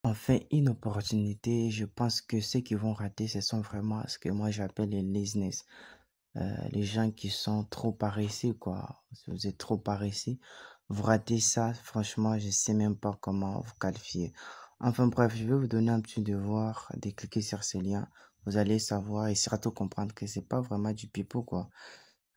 Enfin, une opportunité, je pense que ceux qui vont rater, ce sont vraiment ce que moi j'appelle les laziness. Les gens qui sont trop paresseux, quoi. Si vous êtes trop paresseux, vous ratez ça, franchement, je sais même pas comment vous qualifier. Enfin bref, je vais vous donner un petit devoir de cliquer sur ce lien. Vous allez savoir et surtout comprendre que c'est pas vraiment du pipeau, quoi.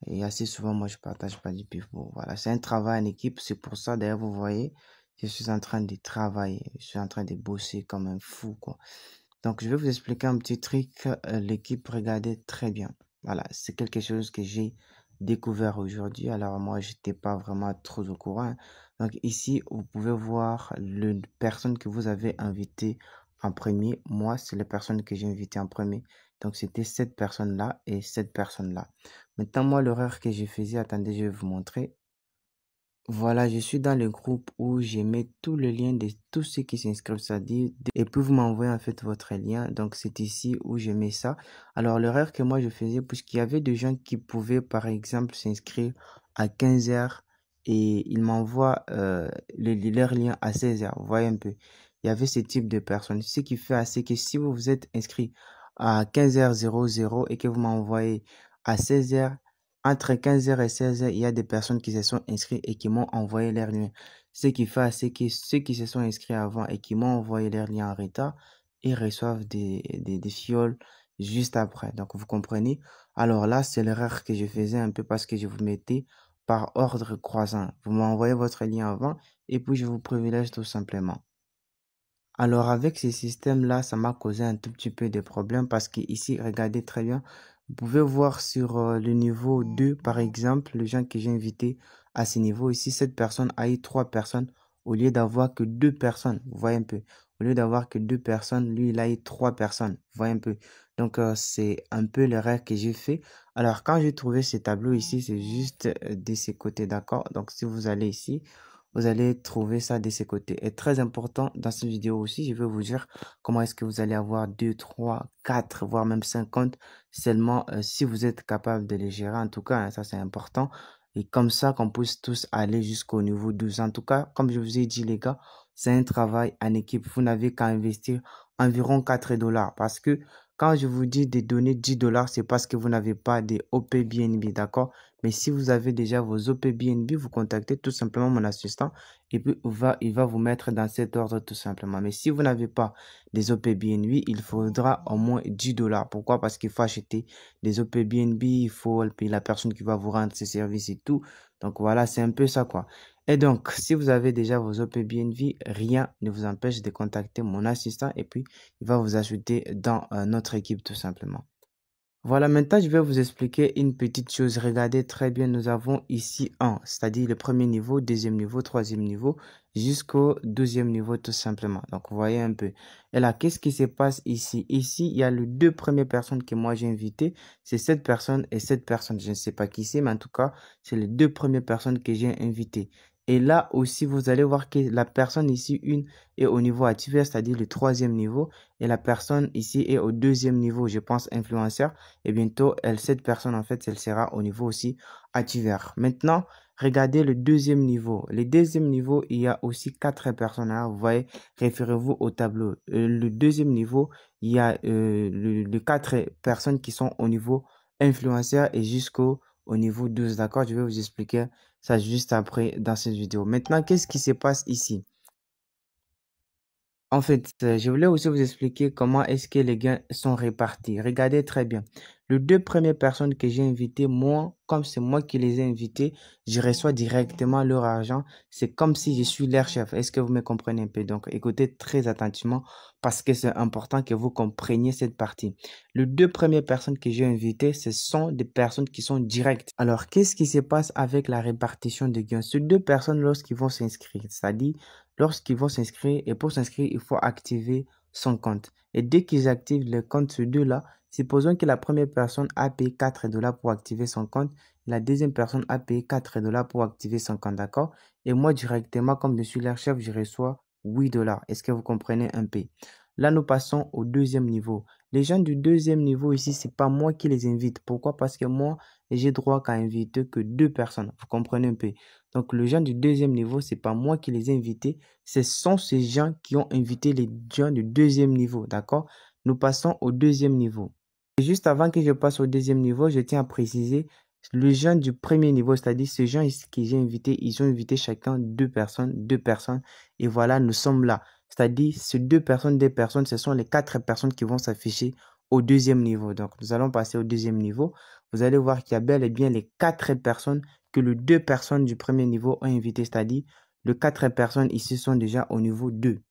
Et assez souvent, moi, je partage pas du pipeau. Voilà, c'est un travail en équipe. C'est pour ça, d'ailleurs, vous voyez, je suis en train de travailler. Je suis en train de bosser comme un fou, quoi. Donc, je vais vous expliquer un petit truc. L'équipe, regardez très bien. Voilà, c'est quelque chose que j'ai découvert aujourd'hui. Alors, moi, j'étais pas vraiment trop au courant. Donc, ici, vous pouvez voir le personne que vous avez invité en premier. Moi, c'est les personnes que j'ai invitées en premier. Donc, c'était cette personne-là et cette personne-là. Maintenant, moi, l'horaire que je faisais, attendez, je vais vous montrer. Voilà, je suis dans le groupe où je mets tous les liens de tous ceux qui s'inscrivent, c'est-à-dire, et puis vous m'envoyez en fait votre lien. Donc, c'est ici où je mets ça. Alors, l'horaire que moi je faisais, puisqu'il y avait des gens qui pouvaient, par exemple, s'inscrire à 15 heures et ils m'envoient leur lien à 16 heures. Vous voyez un peu. Il y avait ce type de personnes. Ce qui fait assez que si vous vous êtes inscrit à 15h00 et que vous m'envoyez à 16 heures, entre 15 heures et 16 heures, il y a des personnes qui se sont inscrites et qui m'ont envoyé leur lien. Ce qui fait, c'est que ceux qui se sont inscrits avant et qui m'ont envoyé leur lien en retard, ils reçoivent des fioles juste après. Donc, vous comprenez? Alors là, c'est l'erreur que je faisais un peu parce que je vous mettais par ordre croissant. Vous m'envoyez votre lien avant et puis je vous privilège tout simplement. Alors avec ce système-là, ça m'a causé un tout petit peu de problèmes parce que ici, regardez très bien, vous pouvez voir sur le niveau 2, par exemple, les gens que j'ai invités à ce niveau. Ici, cette personne a eu trois personnes au lieu d'avoir que deux personnes. Vous voyez un peu. Au lieu d'avoir que deux personnes, lui, il a eu trois personnes. Vous voyez un peu. Donc, c'est un peu l'erreur que j'ai fait. Alors, quand j'ai trouvé ce tableau ici, c'est juste de ce côté, d'accord? Donc, si vous allez ici, vous allez trouver ça de ces côtés. Et très important dans cette vidéo aussi, je vais vous dire comment est-ce que vous allez avoir 2, 3, 4, voire même 50 seulement si vous êtes capable de les gérer. En tout cas, hein, ça c'est important. Et comme ça, qu'on puisse tous aller jusqu'au niveau 12. En tout cas, comme je vous ai dit, les gars, c'est un travail en équipe. Vous n'avez qu'à investir environ 4 dollars parce que quand je vous dis de donner 10 dollars, c'est parce que vous n'avez pas de OPBNB, d'accord? Mais si vous avez déjà vos OPBNB, vous contactez tout simplement mon assistant et puis il va vous mettre dans cet ordre tout simplement. Mais si vous n'avez pas des OPBNB, il faudra au moins 10 dollars. Pourquoi? Parce qu'il faut acheter des OPBNB, il faut payer la personne qui va vous rendre ses services et tout. Donc voilà, c'est un peu ça quoi. Et donc, si vous avez déjà vos OPBNB, rien ne vous empêche de contacter mon assistant et puis il va vous ajouter dans notre équipe tout simplement. Voilà, maintenant je vais vous expliquer une petite chose. Regardez très bien, nous avons ici un, c'est-à-dire le premier niveau, deuxième niveau, troisième niveau, jusqu'au deuxième niveau tout simplement. Donc vous voyez un peu. Et là, qu'est-ce qui se passe ici? Ici, il y a les deux premières personnes que moi j'ai invitées. C'est cette personne et cette personne. Je ne sais pas qui c'est, mais en tout cas, c'est les deux premières personnes que j'ai invitées. Et là aussi, vous allez voir que la personne ici, une, est au niveau actif, c'est-à-dire le troisième niveau. Et la personne ici est au deuxième niveau, je pense, influenceur. Et bientôt, cette personne, en fait, elle sera au niveau aussi activeur. Maintenant, regardez le deuxième niveau. Le deuxième niveau, il y a aussi quatre personnes. Hein. Vous voyez, référez-vous au tableau. Le deuxième niveau, il y a les quatre personnes qui sont au niveau influenceur et jusqu'au au niveau 12. D'accord? Je vais vous expliquer ça juste après dans cette vidéo. Maintenant, qu'est-ce qui se passe ici? En fait, je voulais aussi vous expliquer comment est-ce que les gains sont répartis. Regardez très bien. Les deux premières personnes que j'ai invitées, moi, comme c'est moi qui les ai invitées, je reçois directement leur argent. C'est comme si je suis leur chef. Est-ce que vous me comprenez un peu? Donc, écoutez très attentivement parce que c'est important que vous compreniez cette partie. Les deux premières personnes que j'ai invitées, ce sont des personnes qui sont directes. Alors, qu'est-ce qui se passe avec la répartition des gains? Ces deux personnes, lorsqu'ils vont s'inscrire, c'est-à-dire lorsqu'ils vont s'inscrire, et pour s'inscrire, il faut activer son compte. Et dès qu'ils activent le compte, ces deux-là, supposons que la première personne a payé 4 dollars pour activer son compte, la deuxième personne a payé 4 dollars pour activer son compte, d'accord? Et moi, directement, comme je suis leur chef, je reçois 8 dollars. Est-ce que vous comprenez un peu? Là, nous passons au deuxième niveau. Les gens du deuxième niveau ici, c'est pas moi qui les invite. Pourquoi? Parce que moi, j'ai droit qu'à inviter que 2 personnes. Vous comprenez un peu? Donc, les gens du deuxième niveau, c'est pas moi qui les ai invités. Ce sont ces gens qui ont invité les gens du deuxième niveau. D'accord? Nous passons au deuxième niveau. Et juste avant que je passe au deuxième niveau, je tiens à préciser, les gens du premier niveau, c'est-à-dire ces gens ici que j'ai invités, ils ont invité chacun 2 personnes, 2 personnes. Et voilà, nous sommes là. C'est-à-dire, ces 2 personnes, des personnes, ce sont les 4 personnes qui vont s'afficher au deuxième niveau. Donc, nous allons passer au deuxième niveau. Vous allez voir qu'il y a bel et bien les 4 personnes que les 2 personnes du premier niveau ont invité. C'est-à-dire, les 4 personnes ici sont déjà au niveau 2.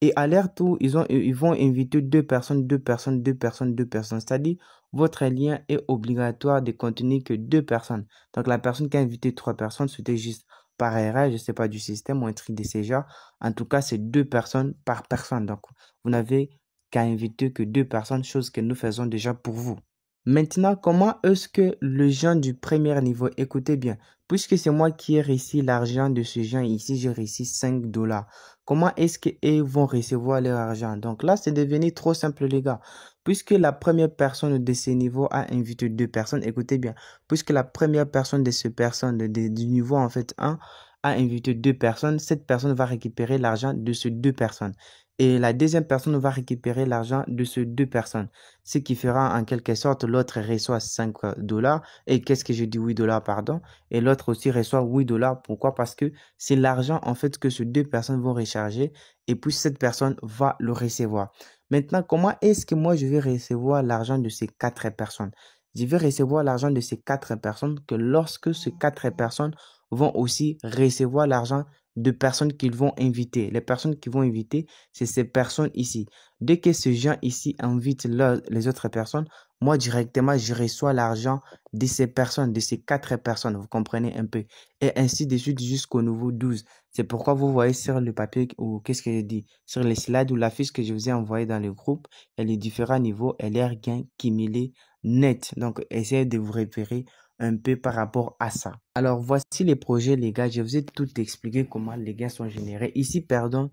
Et à leur tour, ils vont inviter 2 personnes, 2 personnes, 2 personnes, 2 personnes. C'est-à-dire, votre lien est obligatoire de contenir que 2 personnes. Donc, la personne qui a invité 3 personnes, c'était juste par erreur, je ne sais pas, du système ou un truc de ces genres. En tout cas, c'est 2 personnes par personne. Donc, vous n'avez qu'à inviter que 2 personnes, chose que nous faisons déjà pour vous. Maintenant, comment est-ce que le gens du premier niveau, écoutez bien, puisque c'est moi qui ai réussi l'argent de ce gens ici, j'ai réussi 5 dollars. Comment est-ce qu'ils vont recevoir leur argent? Donc là, c'est devenu trop simple, les gars. Puisque la première personne de ce niveau a invité 2 personnes, écoutez bien, puisque la première personne de ce personne, du niveau en fait 1, a invité 2 personnes, cette personne va récupérer l'argent de ces 2 personnes. Et la deuxième personne va récupérer l'argent de ces 2 personnes. Ce qui fera en quelque sorte, l'autre reçoit 5 dollars. Et qu'est-ce que je dis 8 dollars, pardon. Et l'autre aussi reçoit 8 dollars. Pourquoi? Parce que c'est l'argent en fait que ces 2 personnes vont recharger et puis cette personne va le recevoir. Maintenant, comment est-ce que moi je vais recevoir l'argent de ces 4 personnes? Je vais recevoir l'argent de ces 4 personnes que lorsque ces 4 personnes vont aussi recevoir l'argent de personnes qu'ils vont inviter. Les personnes qu'ils vont inviter, c'est ces personnes ici. Dès que ces gens ici invitent les autres personnes, moi directement, je reçois l'argent de ces personnes, de ces 4 personnes. Vous comprenez un peu? Et ainsi de suite jusqu'au niveau 12. C'est pourquoi vous voyez sur le papier, ou qu'est-ce que je dis, sur les slides ou la fiche que je vous ai envoyée dans le groupe, il y a les différents niveaux et les gains cumulés net. Donc, essayez de vous repérer un peu par rapport à ça. Alors, voici les projets, les gars. Je vous ai tout expliqué comment les gains sont générés. Ici, perdons,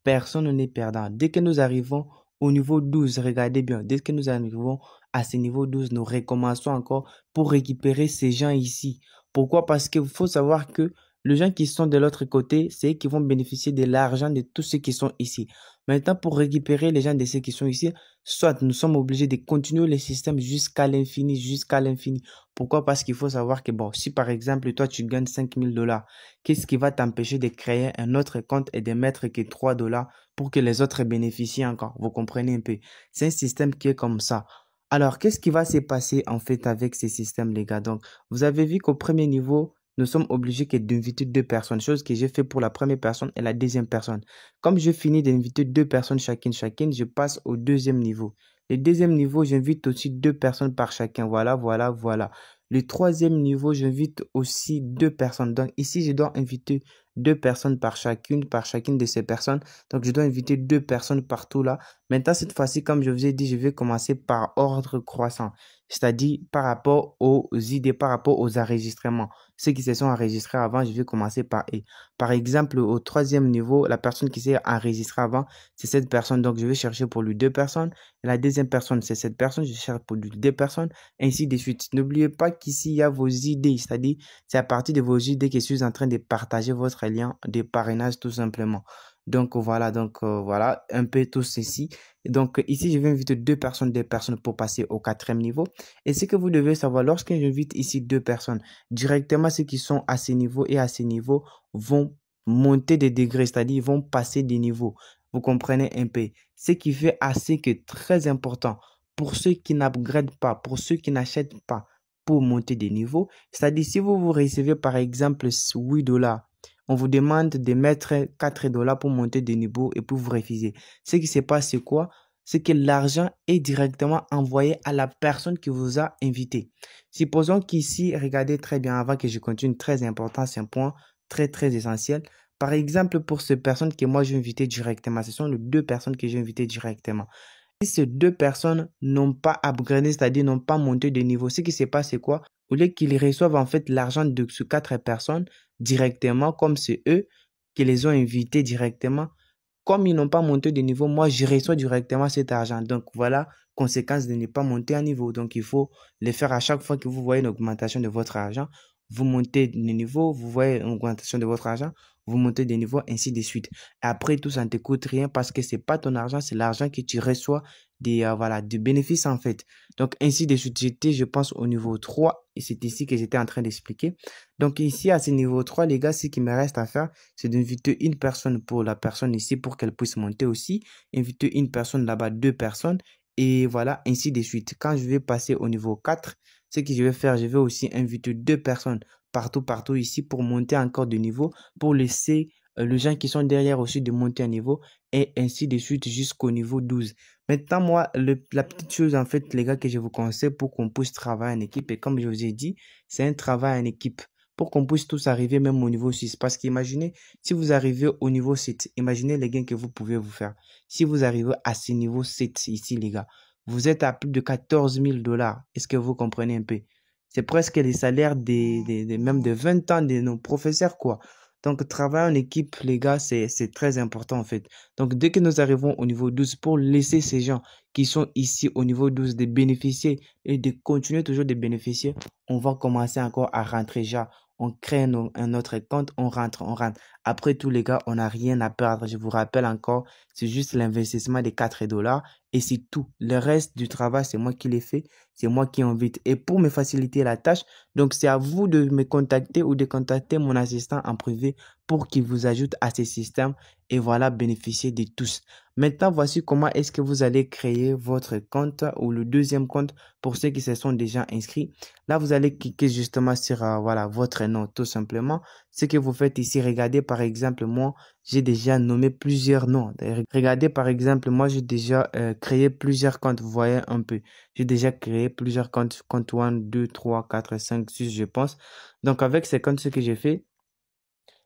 personne n'est perdant. Dès que nous arrivons au niveau 12, regardez bien, dès que nous arrivons à ce niveau 12, nous recommençons encore pour récupérer ces gens ici. Pourquoi? Parce qu'il faut savoir que les gens qui sont de l'autre côté, c'est eux qui vont bénéficier de l'argent de tous ceux qui sont ici. Maintenant, pour récupérer les gens de ceux qui sont ici, soit nous sommes obligés de continuer le système jusqu'à l'infini, jusqu'à l'infini. Pourquoi? Parce qu'il faut savoir que, bon, si par exemple, toi, tu gagnes 5000 dollars, qu'est-ce qui va t'empêcher de créer un autre compte et de mettre que 3 dollars pour que les autres bénéficient encore? Vous comprenez un peu? C'est un système qui est comme ça. Alors, qu'est-ce qui va se passer en fait avec ces systèmes, les gars? Donc, vous avez vu qu'au premier niveau, nous sommes obligés d'inviter 2 personnes, chose que j'ai fait pour la première personne et la deuxième personne. Comme je finis d'inviter 2 personnes chacune, je passe au deuxième niveau. Le deuxième niveau, j'invite aussi 2 personnes par chacun. Voilà, voilà, voilà. Le troisième niveau, j'invite aussi 2 personnes. Donc ici, je dois inviter 2 personnes par chacune de ces personnes. Donc je dois inviter 2 personnes partout là. Maintenant, cette fois-ci, comme je vous ai dit, je vais commencer par ordre croissant. C'est-à-dire par rapport aux idées, par rapport aux enregistrements. Ceux qui se sont enregistrés avant, je vais commencer par E. Par exemple, au troisième niveau, la personne qui s'est enregistrée avant, c'est cette personne. Donc, je vais chercher pour lui 2 personnes. Et la deuxième personne, c'est cette personne. Je cherche pour lui 2 personnes. Ainsi de suite. N'oubliez pas qu'ici, il y a vos idées. C'est-à-dire, c'est à partir de vos idées que je suis en train de partager votre lien de parrainage tout simplement. Donc, voilà un peu tout ceci. Donc, ici, je vais inviter 2 personnes, 2 personnes pour passer au quatrième niveau. Et ce que vous devez savoir, lorsque j'invite ici 2 personnes, directement ceux qui sont à ce niveau et à ce niveau vont monter des degrés, c'est-à-dire ils vont passer des niveaux. Vous comprenez un peu. Ce qui fait assez que très important pour ceux qui n'upgradent pas, pour ceux qui n'achètent pas pour monter des niveaux. C'est-à-dire si vous recevez par exemple 8 dollars, on vous demande de mettre 4 dollars pour monter des niveaux et pour vous refuser. Ce qui se passe, c'est quoi? C'est que l'argent est directement envoyé à la personne qui vous a invité. Supposons qu'ici, regardez très bien avant que je continue, très important, c'est un point très très essentiel. Par exemple, pour ces personnes que moi j'ai invitées directement, ce sont les 2 personnes que j'ai invitées directement. Si ces 2 personnes n'ont pas upgradé, c'est-à-dire n'ont pas monté de niveau, ce qui se passe, c'est quoi? Au lieu qu'ils reçoivent en fait l'argent de ces 4 personnes directement, comme c'est eux qui les ont invités directement, comme ils n'ont pas monté de niveau, moi, je reçois directement cet argent. Donc, voilà, conséquence de ne pas monter à niveau. Donc, il faut le faire à chaque fois que vous voyez une augmentation de votre argent. Vous montez de niveau, vous voyez une augmentation de votre argent, vous montez de niveau, ainsi de suite. Après tout, ça ne te coûte rien parce que c'est pas ton argent, c'est l'argent que tu reçois voilà, des bénéfices en fait. Donc, ainsi de suite, j'étais, je pense, au niveau 3 et c'est ici que j'étais en train d'expliquer. Donc, ici, à ce niveau 3 les gars, ce qui me reste à faire, c'est d'inviter une personne pour la personne ici pour qu'elle puisse monter aussi. Inviter une personne là-bas, deux personnes. Et voilà, ainsi de suite. Quand je vais passer au niveau 4 ce que je vais faire, je vais aussi inviter deux personnes partout ici pour monter encore de niveau, pour laisser les gens qui sont derrière aussi de monter à niveau et ainsi de suite jusqu'au niveau 12. Maintenant, moi, la petite chose, en fait, les gars, que je vous conseille pour qu'on puisse travailler en équipe, et comme je vous ai dit, c'est un travail en équipe pour qu'on puisse tous arriver même au niveau 6. Parce qu'imaginez, si vous arrivez au niveau 7, imaginez les gains que vous pouvez vous faire. Si vous arrivez à ce niveau 7 ici, les gars, vous êtes à plus de 14 000 dollars. Est-ce que vous comprenez un peu? C'est presque les salaires même de 20 ans de nos professeurs, quoi. Donc, travailler en équipe, les gars, c'est très important, en fait. Donc, dès que nous arrivons au niveau 12, pour laisser ces gens qui sont ici au niveau 12 de bénéficier et de continuer toujours de bénéficier, on va commencer encore à rentrer déjà. On crée un autre compte, on rentre. Après tout, les gars, on n'a rien à perdre. Je vous rappelle encore, c'est juste l'investissement des 4 dollars et c'est tout. Le reste du travail, c'est moi qui l'ai fait. C'est moi qui invite. Et pour me faciliter la tâche, donc c'est à vous de me contacter ou de contacter mon assistant en privé pour qu'il vous ajoute à ce système et voilà, bénéficier de tous. Maintenant, voici comment est-ce que vous allez créer votre compte ou le deuxième compte pour ceux qui se sont déjà inscrits. Là, vous allez cliquer justement sur voilà, votre nom tout simplement. Ce que vous faites ici, regardez par exemple, moi, j'ai déjà nommé plusieurs noms. Regardez par exemple, moi, j'ai déjà créé plusieurs comptes. Vous voyez un peu. J'ai déjà créé plusieurs comptes. Compte 1, 2, 3, 4, 5, 6, je pense. Donc, avec ces comptes, ce que j'ai fait,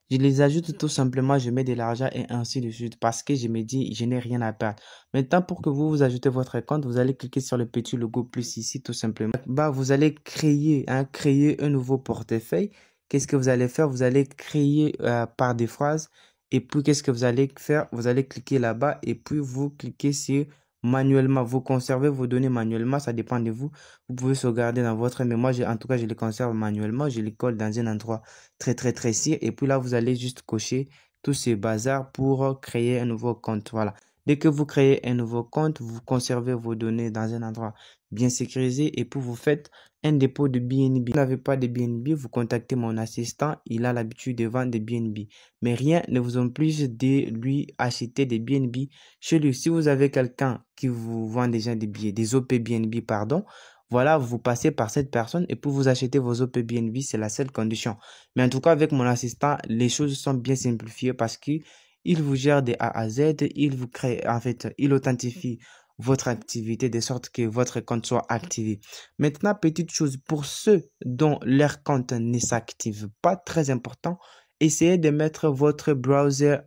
je les ajoute tout simplement, je mets de l'argent et ainsi de suite parce que je me dis, je n'ai rien à perdre. Maintenant, pour que vous ajoutez votre compte, vous allez cliquer sur le petit logo plus ici tout simplement. Bah, vous allez créer un nouveau portefeuille. Qu'est-ce que vous allez faire? Vous allez créer par des phrases et puis qu'est-ce que vous allez faire? Vous allez cliquer là-bas et puis vous cliquez sur manuellement. Vous conservez vos données manuellement, ça dépend de vous. Vous pouvez sauvegarder dans votre mémoire. En tout cas, je les conserve manuellement. Je les colle dans un endroit très sûr. Et puis là, vous allez juste cocher tous ces bazars pour créer un nouveau compte. Voilà. Dès que vous créez un nouveau compte, vous conservez vos données dans un endroit bien sécurisé et puis vous faites un dépôt de BNB. Si vous n'avez pas de BNB, vous contactez mon assistant. Il a l'habitude de vendre des BNB. Mais rien ne vous oblige de lui acheter des BNB chez lui. Si vous avez quelqu'un qui vous vend déjà des billets, des OP BNB, pardon, voilà, vous passez par cette personne et puis vous achetez vos OP BNB, c'est la seule condition. Mais en tout cas, avec mon assistant, les choses sont bien simplifiées parce qu'il vous gère de A à Z, il vous crée, en fait, il authentifie votre activité de sorte que votre compte soit activé. Maintenant, petite chose, pour ceux dont leur compte ne s'active pas, très important, essayez de mettre votre browser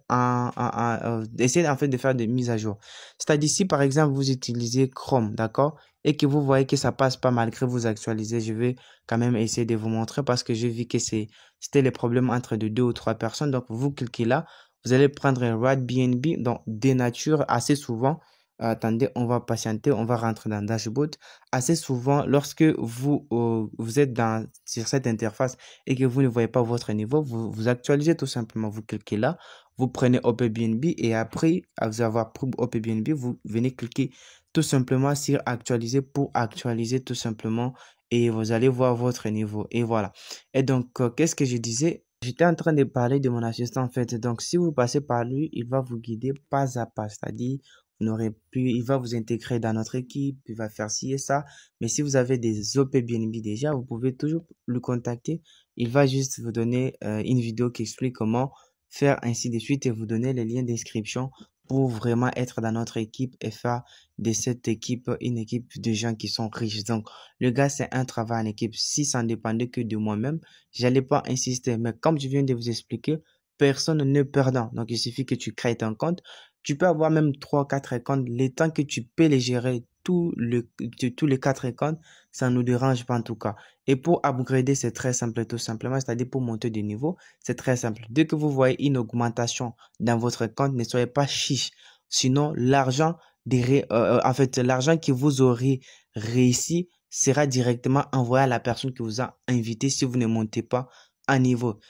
essayez en fait de faire des mises à jour. C'est-à-dire si par exemple vous utilisez Chrome, d'accord, et que vous voyez que ça passe pas malgré vous actualiser, je vais quand même essayer de vous montrer parce que j'ai vu que c'était les problèmes entre deux ou trois personnes. Donc, vous cliquez là, vous allez prendre un RadBNB, donc dénature assez souvent. Attendez, on va patienter, on va rentrer dans Dashboard. Assez souvent, lorsque vous êtes sur cette interface et que vous ne voyez pas votre niveau, vous actualisez tout simplement. Vous cliquez là, vous prenez OpenBNB et après avoir pris OpenBNB, vous venez cliquer tout simplement sur actualiser pour actualiser tout simplement et vous allez voir votre niveau et voilà. Et donc, qu'est-ce que je disais? J'étais en train de parler de mon assistant en fait. Donc, si vous passez par lui, il va vous guider pas à pas. C'est-à-dire, il va vous intégrer dans notre équipe, il va faire ci et ça. Mais si vous avez des OP BNB déjà, vous pouvez toujours le contacter. Il va juste vous donner une vidéo qui explique comment faire ainsi de suite et vous donner les liens d'inscription pour vraiment être dans notre équipe et faire de cette équipe une équipe de gens qui sont riches. Donc, le gars, c'est un travail en équipe. Si ça ne dépendait que de moi-même, j'allais pas insister. Mais comme je viens de vous expliquer, personne ne perdant. Donc, il suffit que tu crées ton compte. Tu peux avoir même 3, 4 comptes. Le temps que tu peux les gérer tous les 4 comptes, ça ne nous dérange pas en tout cas. Et pour upgrader, c'est très simple, tout simplement, c'est-à-dire pour monter de niveau, c'est très simple. Dès que vous voyez une augmentation dans votre compte, ne soyez pas chiche. Sinon, en fait, l'argent que vous aurez réussi sera directement envoyé à la personne qui vous a invité si vous ne montez pas à niveau.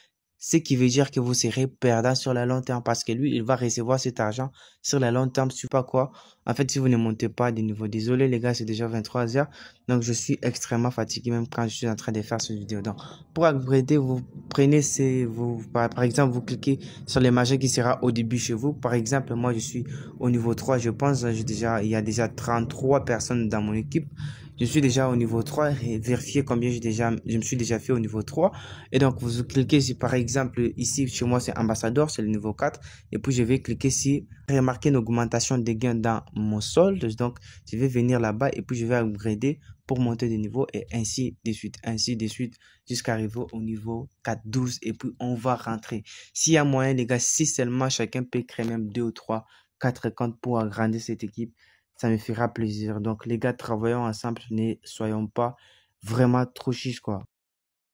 Ce qui veut dire que vous serez perdant sur le long terme parce que lui, il va recevoir cet argent sur le long terme, je sais pas quoi. En fait, si vous ne montez pas de niveau, désolé les gars, c'est déjà 23 heures. Donc, je suis extrêmement fatigué même quand je suis en train de faire cette vidéo. Donc, pour upgrader, vous prenez par exemple, vous cliquez sur les majeurs qui sera au début chez vous. Par exemple, moi, je suis au niveau 3, je pense, il y a déjà 33 personnes dans mon équipe. Je suis déjà au niveau 3 et vérifier combien je me suis déjà fait au niveau 3. Et donc, vous cliquez sur, par exemple, ici, chez moi, c'est ambassadeur, c'est le niveau 4. Et puis, je vais cliquer sur remarquer une augmentation des gains dans mon solde. Donc, je vais venir là-bas et puis je vais upgrader pour monter de niveau et ainsi de suite, jusqu'à arriver au niveau 4-12 et puis on va rentrer. S'il y a moyen, les gars, si seulement chacun peut créer même 2 ou 3, 4 comptes pour agrandir cette équipe, ça me fera plaisir. Donc, les gars, travaillons ensemble, ne soyons pas vraiment trop chiches, quoi.